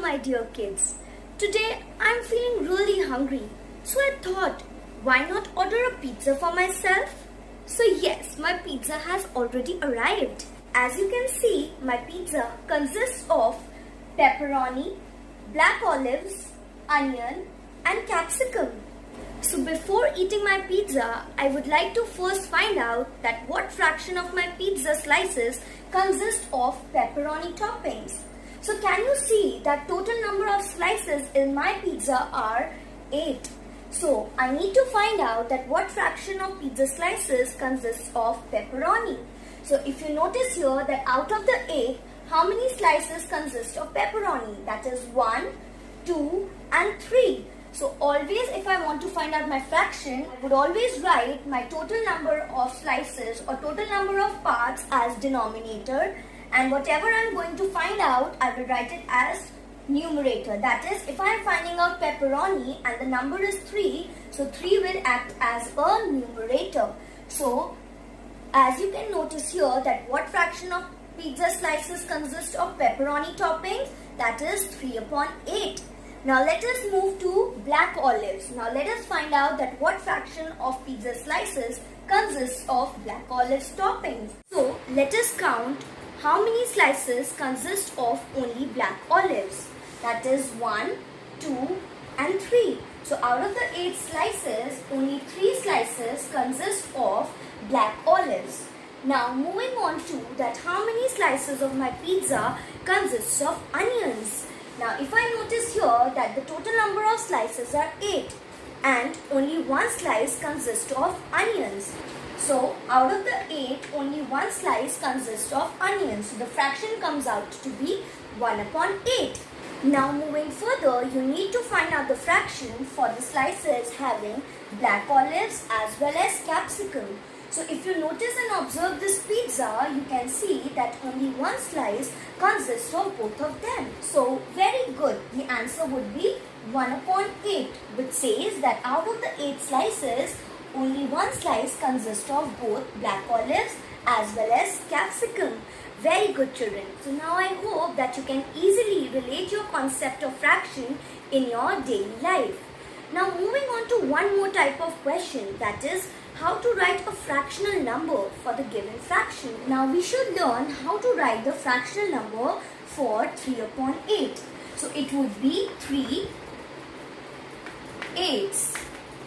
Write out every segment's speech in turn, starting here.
my dear kids. Today I'm feeling really hungry. So I thought, why not order a pizza for myself? So yes, my pizza has already arrived. As you can see, my pizza consists of pepperoni, black olives, onion and capsicum. So before eating my pizza, I would like to first find out that what fraction of my pizza slices consist of pepperoni toppings. So can you see that total number of slices in my pizza are 8. So I need to find out that what fraction of pizza slices consists of pepperoni. So if you notice here that out of the 8, how many slices consist of pepperoni? That is 1, 2 and 3. So always if I want to find out my fraction, I would always write my total number of slices or total number of parts as denominator, and whatever I am going to find out, I will write it as numerator. That is, if I am finding out pepperoni and the number is 3, so 3 will act as a numerator. So as you can notice here that what fraction of pizza slices consist of pepperoni toppings, that is 3 upon 8. Now let us move to black olives. Now let us find out that what fraction of pizza slices consists of black olives toppings. So let us count how many slices consist of only black olives. That is 1, 2 and 3. So out of the 8 slices, only 3 slices consist of black olives. Now moving on to that how many slices of my pizza consists of onions. Now if I notice here that the total number of slices are 8 and only 1 slice consists of onions. So out of the 8, only 1 slice consists of onions. So the fraction comes out to be 1 upon 8. Now moving further, you need to find out the fraction for the slices having black olives as well as capsicum. So if you notice and observe this pizza, you can see that only 1 slice consists of both of them. So very good. The answer would be 1 upon 8, which says that out of the 8 slices, only 1 slice consists of both black olives as well as capsicum. Very good, children. So now I hope that you can easily relate your concept of fraction in your daily life. Now moving on to one more type of question, that is how to write a fractional number for the given fraction. Now we should learn how to write the fractional number for 3 upon 8. So it would be 3 eighths.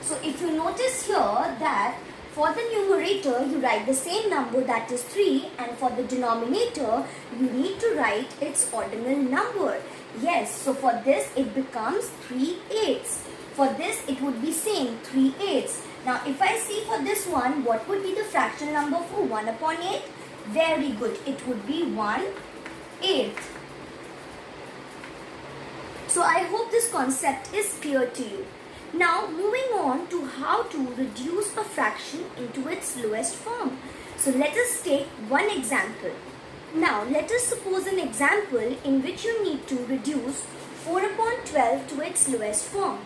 So if you notice here that for the numerator you write the same number, that is 3, and for the denominator you need to write its ordinal number. Yes, so for this it becomes 3 eighths. For this it would be same 3 eighths. Now if I see for this one, what would be the fractional number for 1 upon 8? Very good, it would be 1 eighth. So I hope this concept is clear to you. Now moving on to how to reduce a fraction into its lowest form. So let us take one example. Now let us suppose an example in which you need to reduce 4 upon 12 to its lowest form.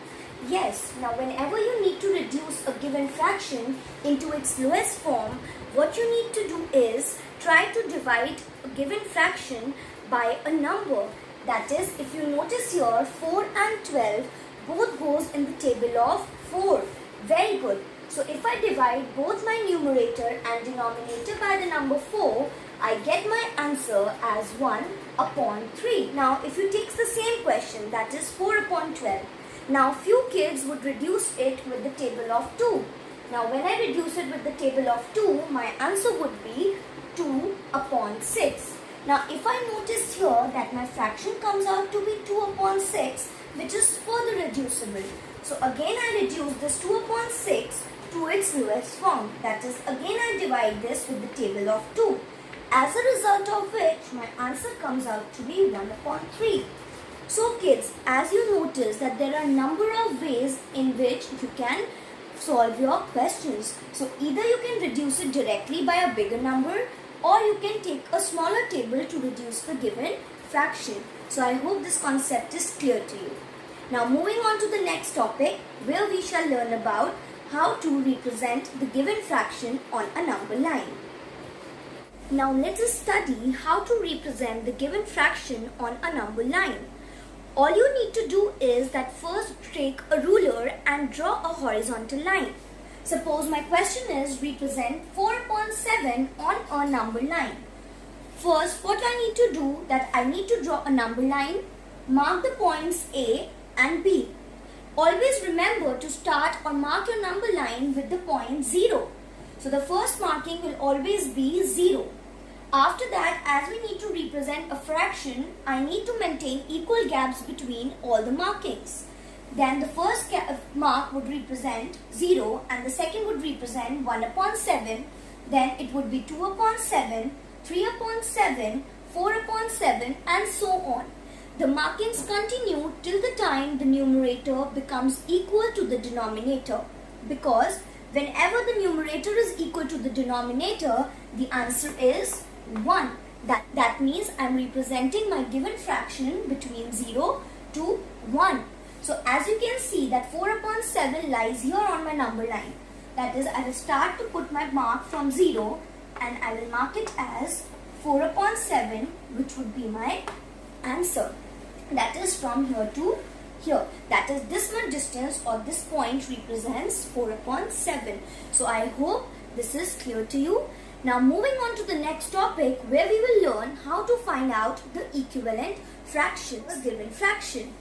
Yes, now whenever you need to reduce a given fraction into its lowest form, what you need to do is try to divide a given fraction by a number. That is, if you notice here, 4 and 12 both goes in the table of 4. Very good. So if I divide both my numerator and denominator by the number 4, I get my answer as 1 upon 3. Now if you take the same question, that is 4 upon 12. Now few kids would reduce it with the table of 2. Now when I reduce it with the table of 2, my answer would be 2 upon 6. Now if I notice here that my fraction comes out to be 2 upon 6, which is further reducible. So again I reduce this 2 upon 6 to its lowest form. That is, again I divide this with the table of 2. As a result of which my answer comes out to be 1 upon 3. So kids, as you notice that there are a number of ways in which you can solve your questions. So either you can reduce it directly by a bigger number, or you can take a smaller table to reduce the given fraction. So I hope this concept is clear to you. Now moving on to the next topic, where we shall learn about how to represent the given fraction on a number line. Now let us study how to represent the given fraction on a number line. All you need to do is that first take a ruler and draw a horizontal line. Suppose my question is represent 4 upon 7 on a number line. First, what I need to do that I need to draw a number line, mark the points A and B. Always remember to start or mark your number line with the point 0. So the first marking will always be 0. After that, as we need to represent a fraction, I need to maintain equal gaps between all the markings. Then the first mark would represent 0 and the second would represent 1 upon 7. Then it would be 2 upon 7, 3 upon 7, 4 upon 7 and so on. The markings continue till the time the numerator becomes equal to the denominator, because whenever the numerator is equal to the denominator, the answer is 1. That means I am representing my given fraction between 0 to 1. So as you can see that 4 upon 7 lies here on my number line. That is, I will start to put my mark from 0 and I will mark it as 4 upon 7, which would be my answer. That is from here to here. That is, this much distance or this point represents 4 upon 7. So I hope this is clear to you. Now moving on to the next topic, where we will learn how to find out the equivalent fraction of a given fraction.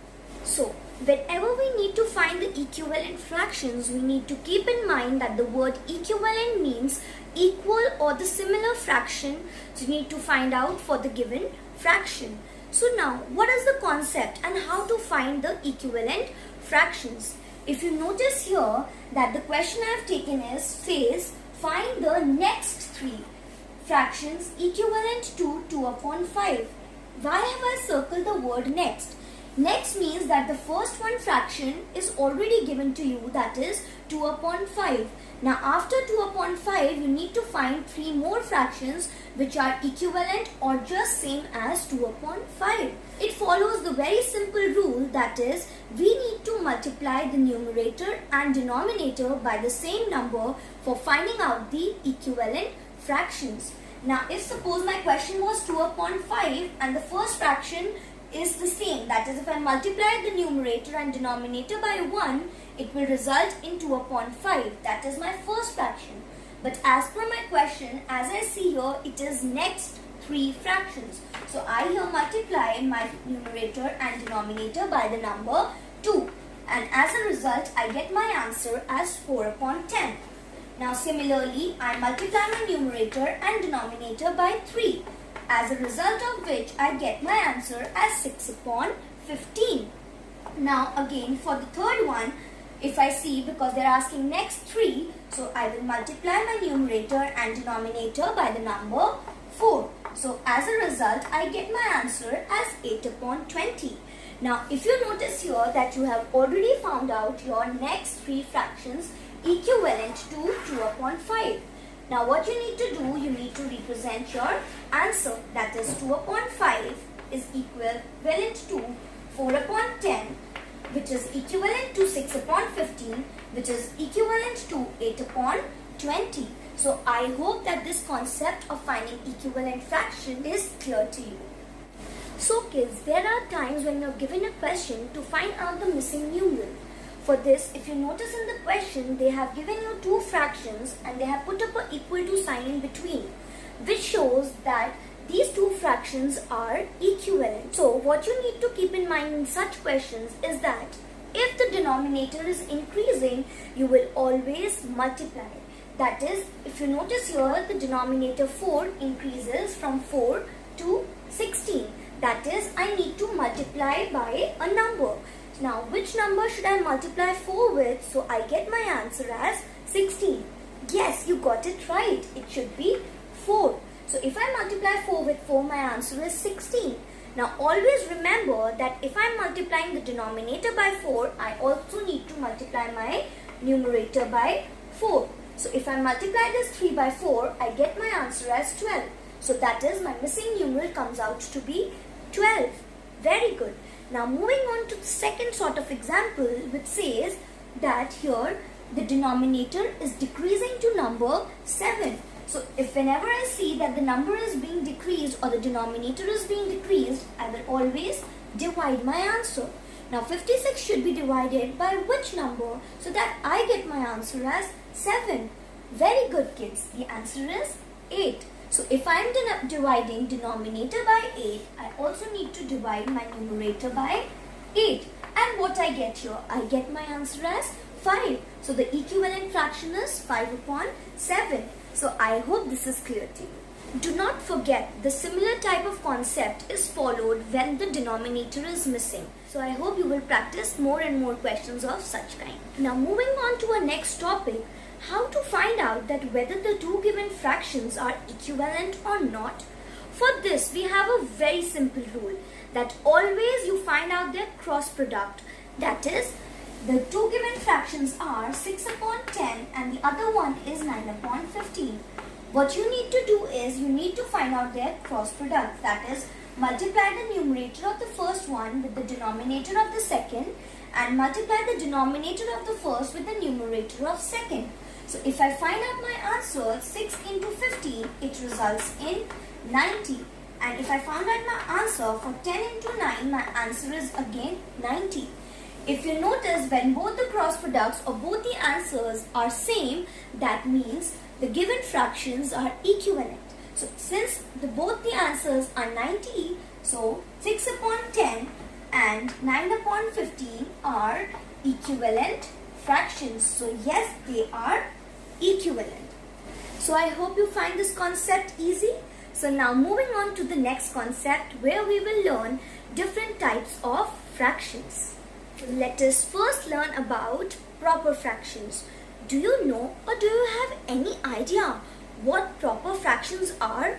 So whenever we need to find the equivalent fractions, we need to keep in mind that the word equivalent means equal or the similar fraction. So you need to find out for the given fraction. So now, what is the concept and how to find the equivalent fractions? If you notice here that the question I have taken says find the next 3 fractions equivalent to 2 upon 5. Why have I circled the word next? Next means that the first one fraction is already given to you, that is 2 upon 5. Now after 2 upon 5, you need to find 3 more fractions which are equivalent or just same as 2 upon 5. It follows the very simple rule, that is, we need to multiply the numerator and denominator by the same number for finding out the equivalent fractions. Now if suppose my question was 2 upon 5 and the first fraction is the same, that is, if I multiply the numerator and denominator by 1, it will result in 2 upon 5. That is my first fraction. But as per my question, as I see here, it is next 3 fractions. So I here multiply my numerator and denominator by the number 2. And as a result, I get my answer as 4 upon 10. Now similarly, I multiply my numerator and denominator by 3. As a result of which I get my answer as 6 upon 15. Now again for the third one, if I see, because they are asking next 3, so I will multiply my numerator and denominator by the number 4. So as a result, I get my answer as 8 upon 20. Now if you notice here that you have already found out your next 3 fractions equivalent to 2 upon 5. Now what you need to do, you need to represent your answer, that is 2 upon 5 is equivalent to 4 upon 10, which is equivalent to 6 upon 15, which is equivalent to 8 upon 20. So I hope that this concept of finding equivalent fraction is clear to you. So kids, there are times when you are given a question to find out the missing numeral. For this, if you notice in the question, they have given you 2 fractions and they have put up an equal to sign in between, which shows that these 2 fractions are equivalent. So what you need to keep in mind in such questions is that if the denominator is increasing, you will always multiply. That is, if you notice here, the denominator 4 increases from 4 to 16. That is, I need to multiply by a number. Now, which number should I multiply 4 with? So I get my answer as 16. Yes, you got it right. It should be 4. So if I multiply 4 with 4, my answer is 16. Now always remember that if I am multiplying the denominator by 4, I also need to multiply my numerator by 4. So if I multiply this 3 by 4, I get my answer as 12. So that is, my missing numeral comes out to be 12. Very good. Now moving on to the second sort of example, which says that here the denominator is decreasing to number 7. So if whenever I see that the number is being decreased or the denominator is being decreased, I will always divide my answer. Now 56 should be divided by which number so that I get my answer as 7? Very good, kids. The answer is 8. So if I am dividing denominator by 8, I also need to divide my numerator by 8. And what I get here? I get my answer as 5. So the equivalent fraction is 5 upon 7. So I hope this is clear to you. Do not forget, the similar type of concept is followed when the denominator is missing. So I hope you will practice more and more questions of such kind. Now moving on to our next topic, how to find out that whether the two given fractions are equivalent or not. For this, we have a very simple rule that always you find out their cross product. That is, the two given fractions are 6 upon 10 and the other one is 9 upon 15. What you need to do is you need to find out their cross product. That is, multiply the numerator of the first one with the denominator of the second and multiply the denominator of the first with the numerator of second. So if I find out my answer 6 into 15, it results in 90. And if I found out my answer for 10 into 9, my answer is again 90. If you notice, when both the cross products or both the answers are same, that means the given fractions are equivalent. So since both the answers are 90, so 6 upon 10 and 9 upon 15 are equivalent fractions. So yes, they are equivalent. So I hope you find this concept easy. So now moving on to the next concept where we will learn different types of fractions. Let us first learn about proper fractions. Do you know or do you have any idea what proper fractions are?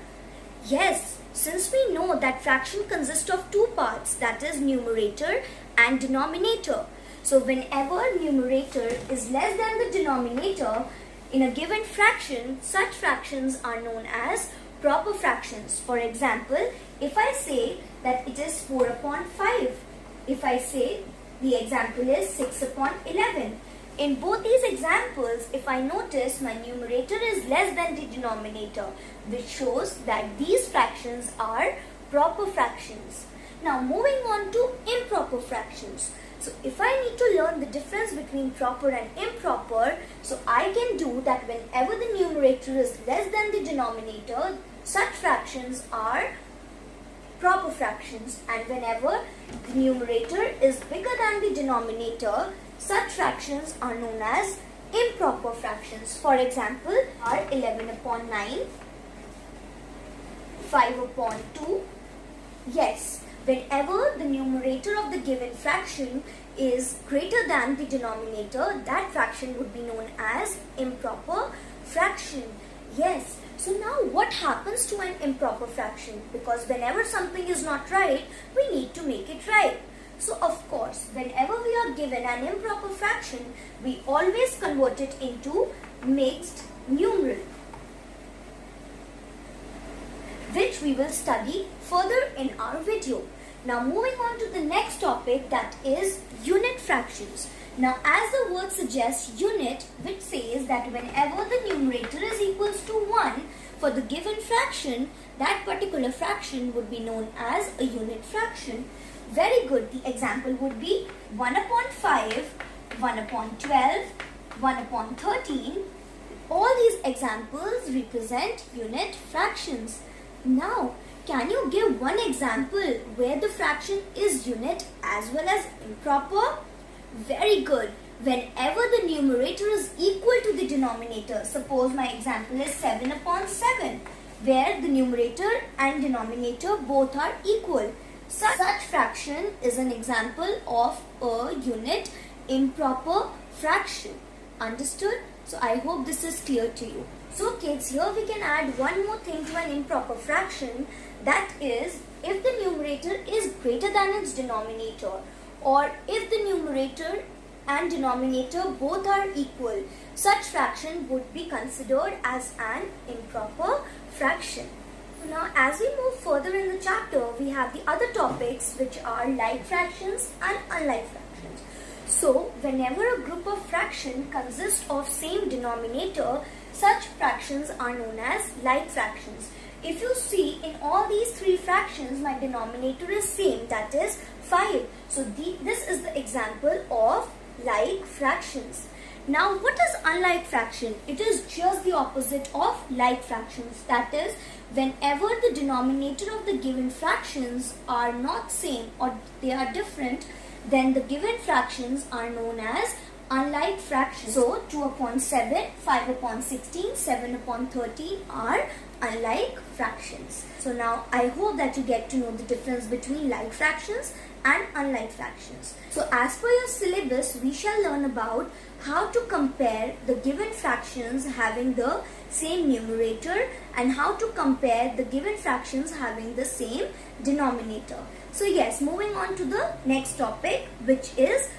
Yes, since we know that fraction consists of two parts, that is numerator and denominator. So whenever numerator is less than the denominator in a given fraction, such fractions are known as proper fractions. For example, if I say that it is 4 upon 5, if I say the example is 6 upon 11. In both these examples, if I notice my numerator is less than the denominator, which shows that these fractions are proper fractions. Now moving on to improper fractions. So if I need to learn the difference between proper and improper, so I can do that whenever the numerator is less than the denominator, such fractions are proper fractions, and whenever the numerator is bigger than the denominator, such fractions are known as improper fractions. For example, are 11 upon 9, 5 upon 2. Yes, whenever the numerator of the given fraction is greater than the denominator, that fraction would be known as improper fraction. Yes. So now what happens to an improper fraction? Because whenever something is not right, we need to make it right. So of course, whenever we are given an improper fraction, we always convert it into mixed numeral, which we will study further in our video. Now moving on to the next topic, that is unit fractions. Now as the word suggests, unit, which says that whenever the numerator is equals to 1 for the given fraction, that particular fraction would be known as a unit fraction. Very good. The example would be 1 upon 5, 1 upon 12, 1 upon 13. All these examples represent unit fractions. Now, can you give one example where the fraction is unit as well as improper? Very good. Whenever the numerator is equal to the denominator, suppose my example is 7 upon 7, where the numerator and denominator both are equal. Such fraction is an example of a unit improper fraction. Understood? So I hope this is clear to you. So kids, here we can add one more thing to an improper fraction, that is if the numerator is greater than its denominator, or if the numerator and denominator both are equal, such fraction would be considered as an improper fraction. Now as we move further in the chapter, we have the other topics which are like fractions and unlike fractions. So whenever a group of fraction consists of same denominator, such fractions are known as like fractions. if you see in all these three fractions, my denominator is same, that is 5. So this is the example of like fractions. Now what is unlike fraction? It is just the opposite of like fractions. That is, whenever the denominator of the given fractions are not same or they are different, then the given fractions are known as unlike fractions. So 2 upon 7, 5 upon 16, 7 upon 13 are unlike fractions. So now I hope that you get to know the difference between like fractions and unlike fractions. So as per your syllabus, we shall learn about how to compare the given fractions having the same numerator and how to compare the given fractions having the same denominator. So yes, moving on to the next topic, which is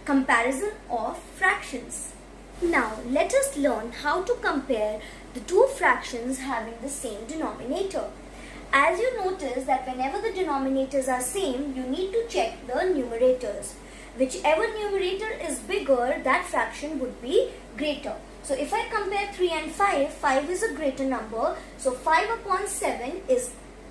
comparison of fractions. Now let us learn how to compare the two fractions having the same denominator. As you notice that whenever the denominators are same, you need to check the numerators. Whichever numerator is bigger, that fraction would be greater. So if I compare 3 and 5, 5 is a greater number. So 5 upon 7 is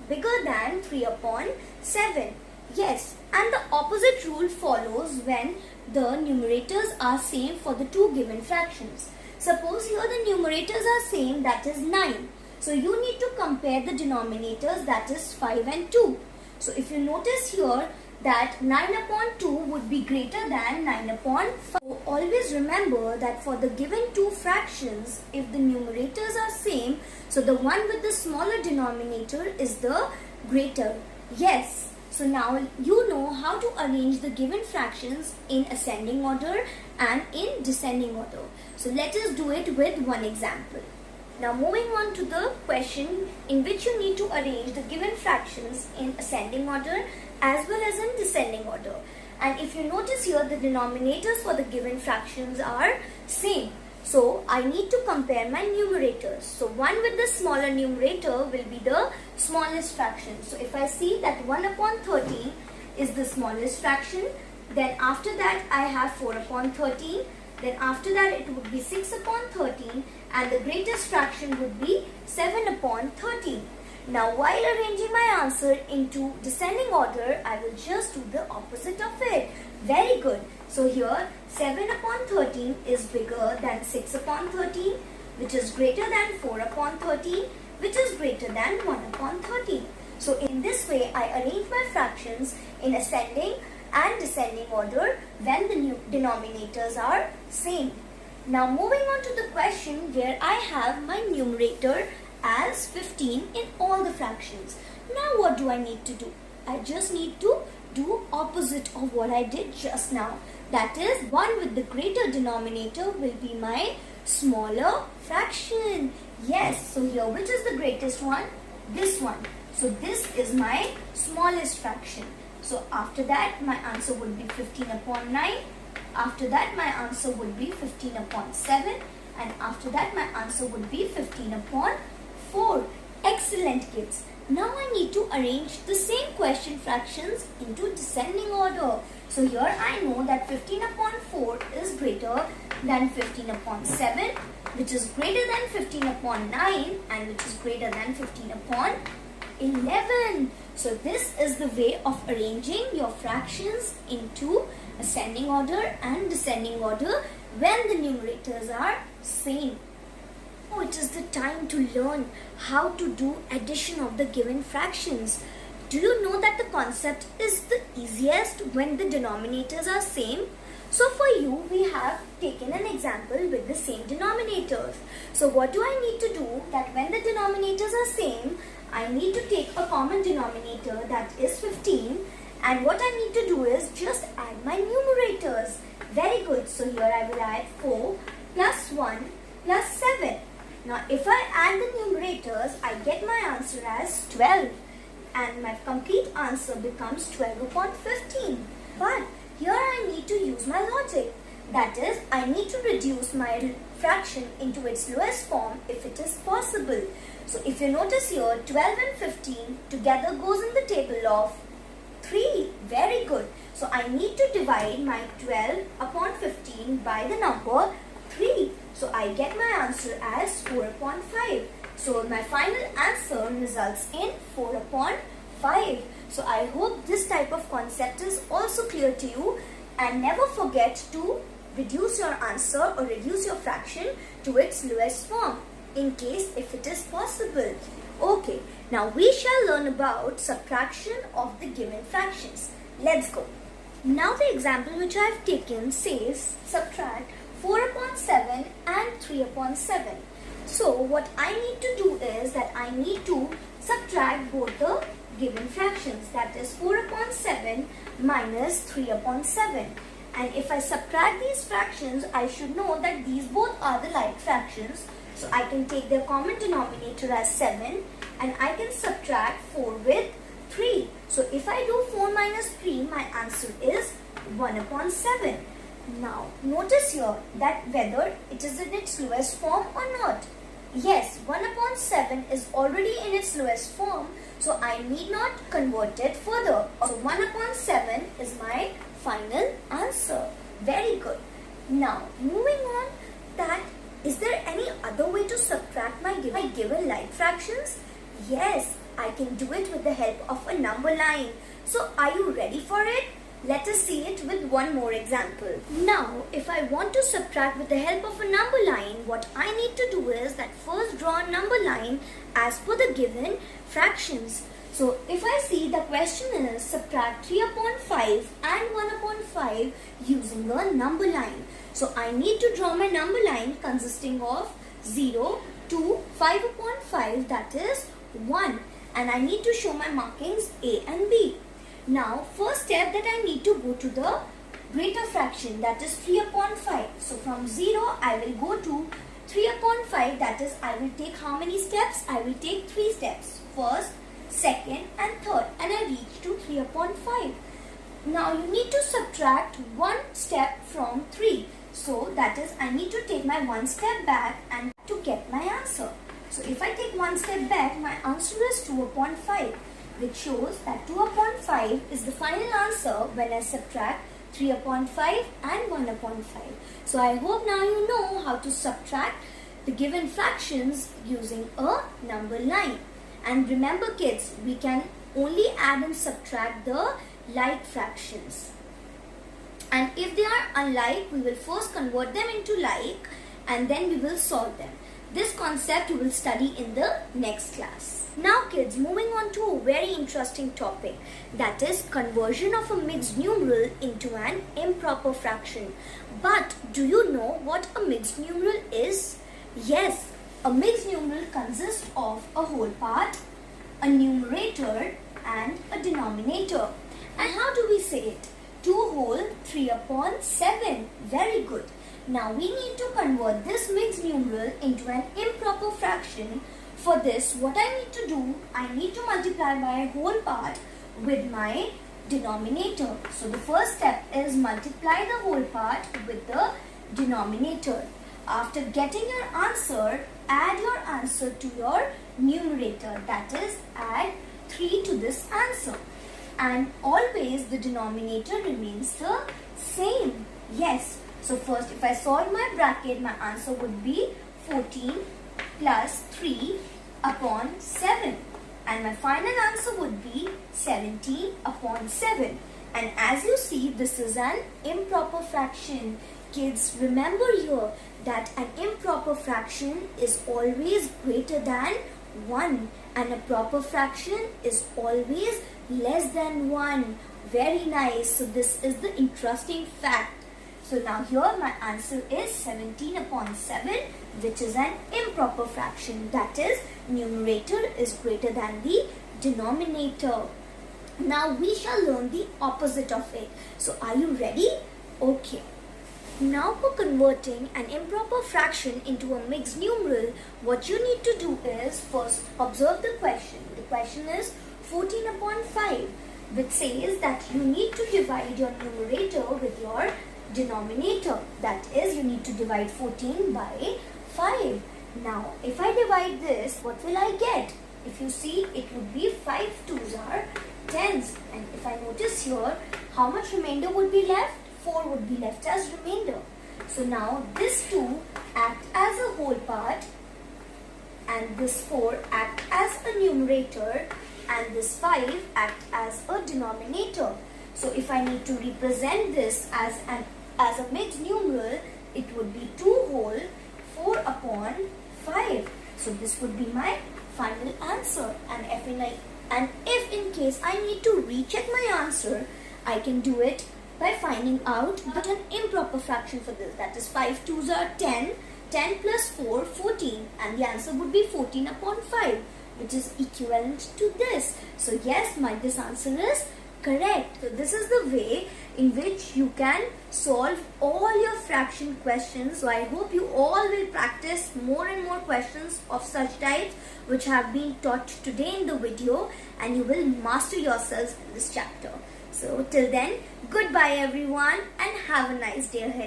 bigger than 3 upon 7. Yes, and the opposite rule follows when the numerators are same for the two given fractions. Suppose here the numerators are same, that is 9. So you need to compare the denominators, that is 5 and 2. So if you notice here that 9 upon 2 would be greater than 9 upon 5. So always remember that for the given two fractions, if the numerators are same, so the one with the smaller denominator is the greater. Yes. So now you know how to arrange the given fractions in ascending order and in descending order. So let us do it with one example. Now moving on to the question in which you need to arrange the given fractions in ascending order as well as in descending order. And if you notice here, the denominators for the given fractions are same. So I need to compare my numerators. So 1 with the smaller numerator will be the smallest fraction. So if I see that 1 upon 13 is the smallest fraction, then after that I have 4 upon 13. Then after that it would be 6 upon 13 and the greatest fraction would be 7 upon 13. Now while arranging my answer into descending order, I will just do the opposite of it. Very good. So here 7 upon 13 is bigger than 6 upon 13, which is greater than 4 upon 13, which is greater than 1 upon 13. So in this way I arrange my fractions in ascending and descending order when the denominators are same. Now moving on to the question where I have my numerator as 15 in all the fractions. Now what do I need to do? I just need to do opposite of what I did just now. That is, 1 with the greater denominator will be my smaller fraction. Yes, so here which is the greatest one? This one. So this is my smallest fraction. So after that my answer would be 15 upon 9. After that my answer would be 15 upon 7. And after that my answer would be 15 upon 4. Excellent kids. Now I need to arrange the same question fractions into descending order. So here I know that 15 upon 4 is greater than 15 upon 7, which is greater than 15 upon 9 and which is greater than 15 upon 11. So this is the way of arranging your fractions into ascending order and descending order when the numerators are same. Now it is the time to learn how to do addition of the given fractions. Do you know that the concept is the easiest when the denominators are same? So for you, we have taken an example with the same denominators. So what do I need to do? That when the denominators are same, I need to take a common denominator, that is 15. And what I need to do is just add my numerators. Very good. So here I will add 4 plus 1 plus 7. Now if I add the numerators, I get my answer as 12. And my complete answer becomes 12 upon 15. But here I need to use my logic. That is, I need to reduce my fraction into its lowest form if it is possible. So if you notice here, 12 and 15 together goes in the table of 3. Very good. So I need to divide my 12 upon 15 by the number 3. So I get my answer as 4 upon 5. So my final answer results in 4 upon 5. So I hope this type of concept is also clear to you, and never forget to reduce your answer or reduce your fraction to its lowest form in case if it is possible. Okay, now we shall learn about subtraction of the given fractions. Let's go. Now the example which I have taken says subtract 4 upon 7 and 3 upon 7. So what I need to do is that I need to subtract both the given fractions, that is 4 upon 7 minus 3 upon 7. And if I subtract these fractions, I should know that these both are the like fractions. So I can take their common denominator as 7 and I can subtract 4 with 3. So if I do 4 minus 3, my answer is 1 upon 7. Now notice here that whether it is in its lowest form or not. Yes, 1 upon 7 is already in its lowest form, so I need not convert it further. So 1 upon 7 is my final answer. Very good. Now moving on, that is there any other way to subtract my given like fractions? Yes, I can do it with the help of a number line. So are you ready for it? Let us see it with one more example. Now, if I want to subtract with the help of a number line, what I need to do is that first draw a number line as per the given fractions. So, if I see the question is subtract 3 upon 5 and 1 upon 5 using a number line. So, I need to draw my number line consisting of 0 to 5 upon 5, that is 1. And I need to show my markings A and B. Now, first step that I need to go to the greater fraction, that is 3 upon 5. So, from 0, I will go to 3 upon 5, that is, I will take how many steps? I will take 3 steps. First, second and third, and I reach to 3 upon 5. Now, you need to subtract 1 step from 3. So, that is, I need to take my 1 step back and to get my answer. So, if I take 1 step back, my answer is 2 upon 5. Which shows that 2 upon 5 is the final answer when I subtract 3 upon 5 and 1 upon 5. So I hope now you know how to subtract the given fractions using a number line. And remember kids, we can only add and subtract the like fractions. And if they are unlike, we will first convert them into like and then we will solve them. This concept we will study in the next class. Now kids, moving on to a very interesting topic, that is conversion of a mixed numeral into an improper fraction. But do you know what a mixed numeral is? Yes, a mixed numeral consists of a whole part, a numerator and a denominator. And how do we say it? 2 whole 3 upon 7. Very good. Now we need to convert this mixed numeral into an improper fraction. For this, what I need to do, I need to multiply my whole part with my denominator. So the first step is multiply the whole part with the denominator. After getting your answer, add your answer to your numerator. That is, add 3 to this answer. And always the denominator remains the same. Yes. So first, if I solve my bracket, my answer would be 14 plus 3 upon 7. And my final answer would be 17 upon 7. And as you see, this is an improper fraction. Kids, remember here that an improper fraction is always greater than 1. And a proper fraction is always less than 1. Very nice. So this is the interesting fact. So now here my answer is 17 upon 7, which is an improper fraction. That is, numerator is greater than the denominator. Now we shall learn the opposite of it. So are you ready? Okay. Now for converting an improper fraction into a mixed numeral, what you need to do is first observe the question. The question is 14 upon 5, which says that you need to divide your numerator with your denominator. That is, you need to divide 14 by 5. Now, if I divide this, what will I get? If you see, it would be 5 2s are 10s. And if I notice here, how much remainder would be left? 4 would be left as remainder. So now, this 2 act as a whole part and this 4 act as a numerator and this 5 act as a denominator. So if I need to represent this as a mixed numeral, it would be 2 whole 4 upon 5. So this would be my final answer. And if in case I need to recheck my answer, I can do it by finding out an improper fraction for this. That is 5 2s are 10, 10 plus 4, 14, and the answer would be 14 upon 5, which is equivalent to this. So yes, this answer is correct. So this is the way in which you can solve all your fraction questions. So I hope you all will practice more and more questions of such types which have been taught today in the video, and you will master yourselves in this chapter. So till then, goodbye everyone, and have a nice day ahead.